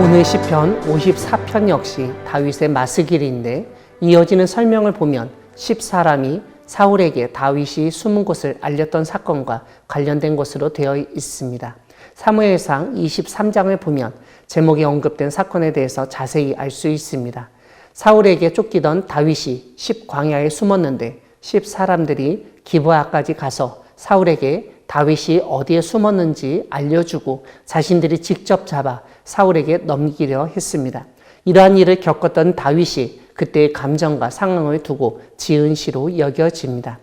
오늘 시편 54편 역시 다윗의 마스길인데 이어지는 설명을 보면 10사람이 사울에게 다윗이 숨은 곳을 알렸던 사건과 관련된 것으로 되어 있습니다. 사무엘상 23장을 보면 제목에 언급된 사건에 대해서 자세히 알 수 있습니다. 사울에게 쫓기던 다윗이 10광야에 숨었는데 10사람들이 기브아까지 가서 사울에게 다윗이 어디에 숨었는지 알려주고 자신들이 직접 잡아 사울에게 넘기려 했습니다. 이러한 일을 겪었던 다윗이 그때의 감정과 상황을 두고 지은 시로 여겨집니다.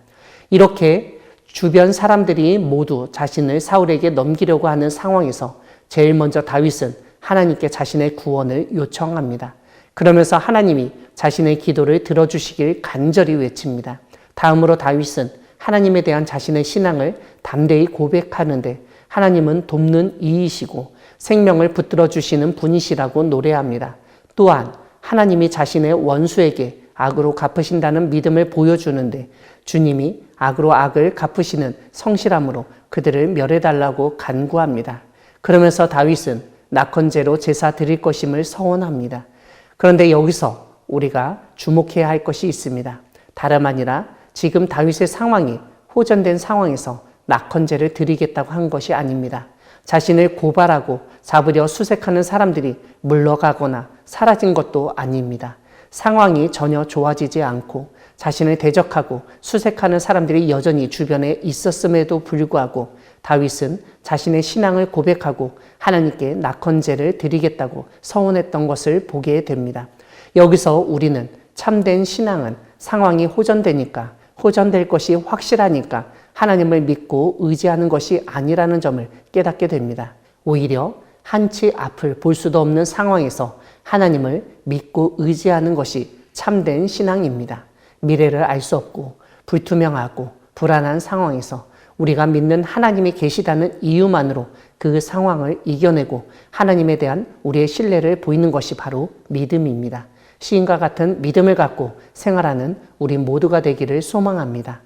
이렇게 주변 사람들이 모두 자신을 사울에게 넘기려고 하는 상황에서 제일 먼저 다윗은 하나님께 자신의 구원을 요청합니다. 그러면서 하나님이 자신의 기도를 들어주시길 간절히 외칩니다. 다음으로 다윗은 하나님에 대한 자신의 신앙을 담대히 고백하는데 하나님은 돕는 이이시고 생명을 붙들어 주시는 분이시라고 노래합니다. 또한 하나님이 자신의 원수에게 악으로 갚으신다는 믿음을 보여주는데 주님이 악으로 악을 갚으시는 성실함으로 그들을 멸해달라고 간구합니다. 그러면서 다윗은 낙헌제로 제사 드릴 것임을 서원합니다. 그런데 여기서 우리가 주목해야 할 것이 있습니다. 다름 아니라 지금 다윗의 상황이 호전된 상황에서 낙헌제를 드리겠다고 한 것이 아닙니다. 자신을 고발하고 잡으려 수색하는 사람들이 물러가거나 사라진 것도 아닙니다. 상황이 전혀 좋아지지 않고 자신을 대적하고 수색하는 사람들이 여전히 주변에 있었음에도 불구하고 다윗은 자신의 신앙을 고백하고 하나님께 낙헌제를 드리겠다고 서원했던 것을 보게 됩니다. 여기서 우리는 참된 신앙은 상황이 호전되니까 호전될 것이 확실하니까 하나님을 믿고 의지하는 것이 아니라는 점을 깨닫게 됩니다. 오히려 한치 앞을 볼 수도 없는 상황에서 하나님을 믿고 의지하는 것이 참된 신앙입니다. 미래를 알 수 없고 불투명하고 불안한 상황에서 우리가 믿는 하나님이 계시다는 이유만으로 그 상황을 이겨내고 하나님에 대한 우리의 신뢰를 보이는 것이 바로 믿음입니다. 시인과 같은 믿음을 갖고 생활하는 우리 모두가 되기를 소망합니다.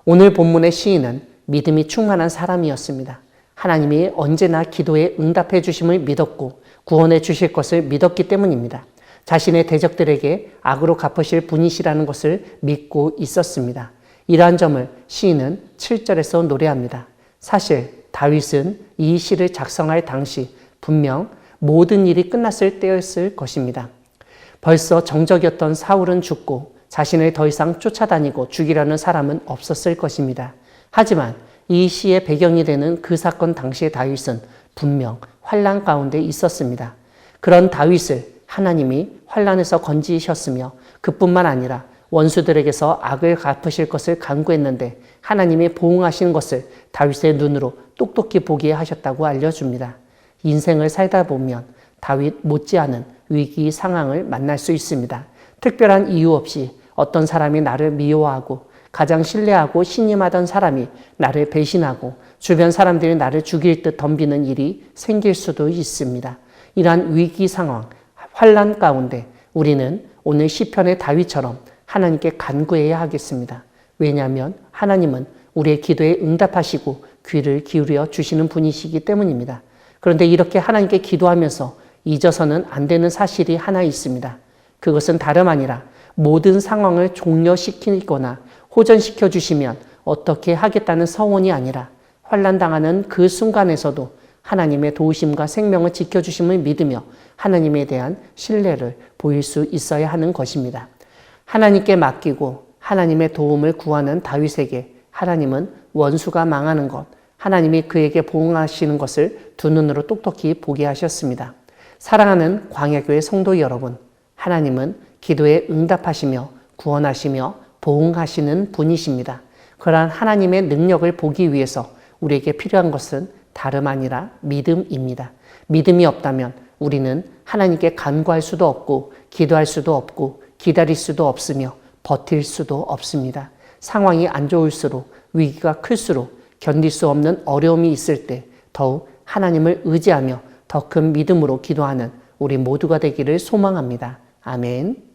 오늘 본문의 시인은 믿음이 충만한 사람이었습니다. 하나님이 언제나 기도에 응답해 주심을 믿었고 구원해 주실 것을 믿었기 때문입니다. 자신의 대적들에게 악으로 갚으실 분이시라는 것을 믿고 있었습니다. 이러한 점을 시인은 7절에서 노래합니다. 사실 다윗은 이 시를 작성할 당시 분명 모든 일이 끝났을 때였을 것입니다. 벌써 정적이었던 사울은 죽고 자신을 더 이상 쫓아다니고 죽이려는 사람은 없었을 것입니다. 하지만 이 시의 배경이 되는 그 사건 당시의 다윗은 분명 환난 가운데 있었습니다. 그런 다윗을 하나님이 환난에서 건지셨으며 그뿐만 아니라 원수들에게서 악을 갚으실 것을 간구했는데 하나님이 보응하신 것을 다윗의 눈으로 똑똑히 보게 하셨다고 알려줍니다. 인생을 살다 보면 다윗 못지않은 위기 상황을 만날 수 있습니다. 특별한 이유 없이 어떤 사람이 나를 미워하고 가장 신뢰하고 신임하던 사람이 나를 배신하고 주변 사람들이 나를 죽일 듯 덤비는 일이 생길 수도 있습니다. 이러한 위기 상황, 환난 가운데 우리는 오늘 시편의 다윗처럼 하나님께 간구해야 하겠습니다. 왜냐하면 하나님은 우리의 기도에 응답하시고 귀를 기울여 주시는 분이시기 때문입니다. 그런데 이렇게 하나님께 기도하면서 잊어서는 안 되는 사실이 하나 있습니다. 그것은 다름 아니라 모든 상황을 종료시키거나 호전시켜 주시면 어떻게 하겠다는 서원이 아니라 환난당하는 그 순간에서도 하나님의 도우심과 생명을 지켜주심을 믿으며 하나님에 대한 신뢰를 보일 수 있어야 하는 것입니다. 하나님께 맡기고 하나님의 도움을 구하는 다윗에게 하나님은 원수가 망하는 것, 하나님이 그에게 보응하시는 것을 두 눈으로 똑똑히 보게 하셨습니다. 사랑하는 광야교회 성도 여러분, 하나님은 기도에 응답하시며 구원하시며 보응하시는 분이십니다. 그러한 하나님의 능력을 보기 위해서 우리에게 필요한 것은 다름 아니라 믿음입니다. 믿음이 없다면 우리는 하나님께 간구할 수도 없고 기도할 수도 없고 기다릴 수도 없으며 버틸 수도 없습니다. 상황이 안 좋을수록 위기가 클수록 견딜 수 없는 어려움이 있을 때 더욱 하나님을 의지하며 더 큰 믿음으로 기도하는 우리 모두가 되기를 소망합니다. 아멘.